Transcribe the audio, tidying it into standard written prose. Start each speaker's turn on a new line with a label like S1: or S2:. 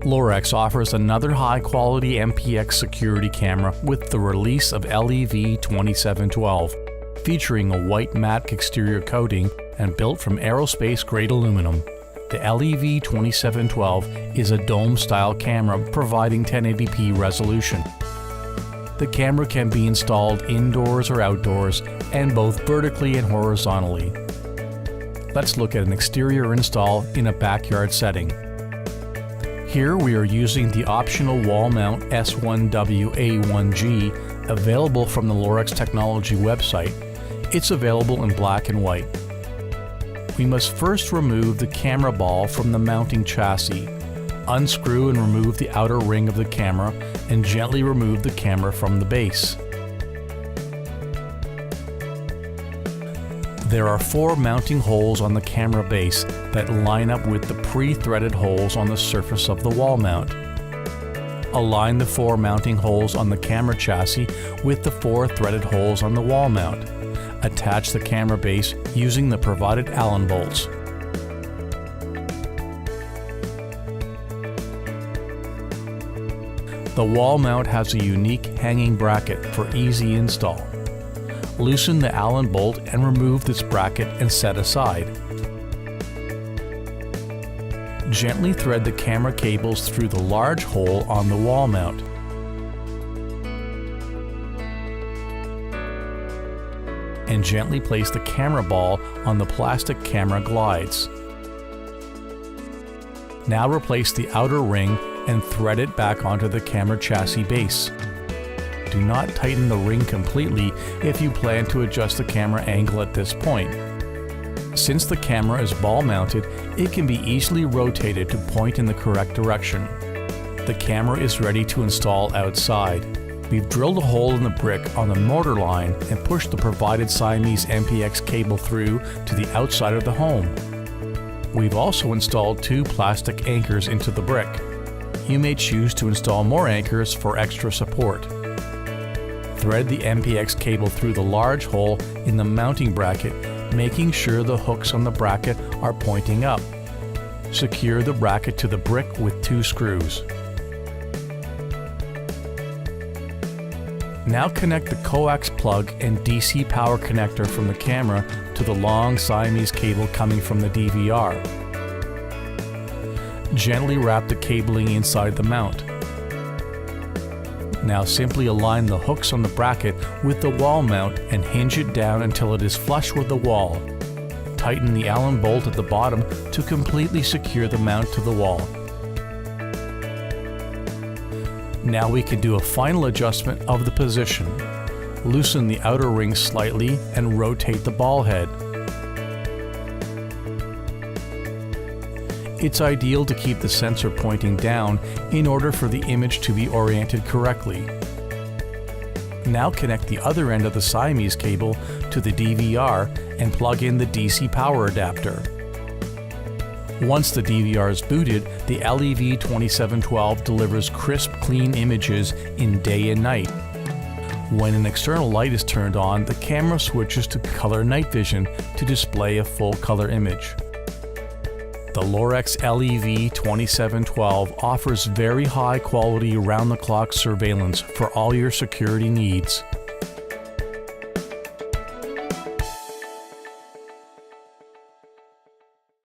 S1: Lorex offers another high-quality MPX security camera with the release of LEV2712, featuring a white matte exterior coating and built from aerospace grade aluminum. The LEV2712 is a dome-style camera providing 1080p resolution. The camera can be installed indoors or outdoors and both vertically and horizontally. Let's look at an exterior install in a backyard setting. Here we are using the optional wall mount S1WA1G available from the Lorex Technology website. It's available in black and white. We must first remove the camera ball from the mounting chassis, unscrew and remove the outer ring of the camera, and gently remove the camera from the base. There are 4 mounting holes on the camera base that line up with the pre-threaded holes on the surface of the wall mount. Align the 4 mounting holes on the camera chassis with the 4 threaded holes on the wall mount. Attach the camera base using the provided Allen bolts. The wall mount has a unique hanging bracket for easy install. Loosen the Allen bolt and remove this bracket and set aside. Gently thread the camera cables through the large hole on the wall mount. And gently place the camera ball on the plastic camera glides. Now replace the outer ring and thread it back onto the camera chassis base. Do not tighten the ring completely if you plan to adjust the camera angle at this point. Since the camera is ball mounted, it can be easily rotated to point in the correct direction. The camera is ready to install outside. We've drilled a hole in the brick on the mortar line and pushed the provided Siamese MPX cable through to the outside of the home. We've also installed 2 plastic anchors into the brick. You may choose to install more anchors for extra support. Thread the MPX cable through the large hole in the mounting bracket, making sure the hooks on the bracket are pointing up. Secure the bracket to the brick with 2 screws. Now connect the coax plug and DC power connector from the camera to the long Siamese cable coming from the DVR. Gently wrap the cabling inside the mount. Now simply align the hooks on the bracket with the wall mount and hinge it down until it is flush with the wall. Tighten the Allen bolt at the bottom to completely secure the mount to the wall. Now we can do a final adjustment of the position. Loosen the outer ring slightly and rotate the ball head. It's ideal to keep the sensor pointing down in order for the image to be oriented correctly. Now connect the other end of the Siamese cable to the DVR and plug in the DC power adapter. Once the DVR is booted, the LEV2712 delivers crisp, clean images in day and night. When an external light is turned on, the camera switches to color night vision to display a full color image. The Lorex LEV2712 offers very high quality round-the-clock surveillance for all your security needs.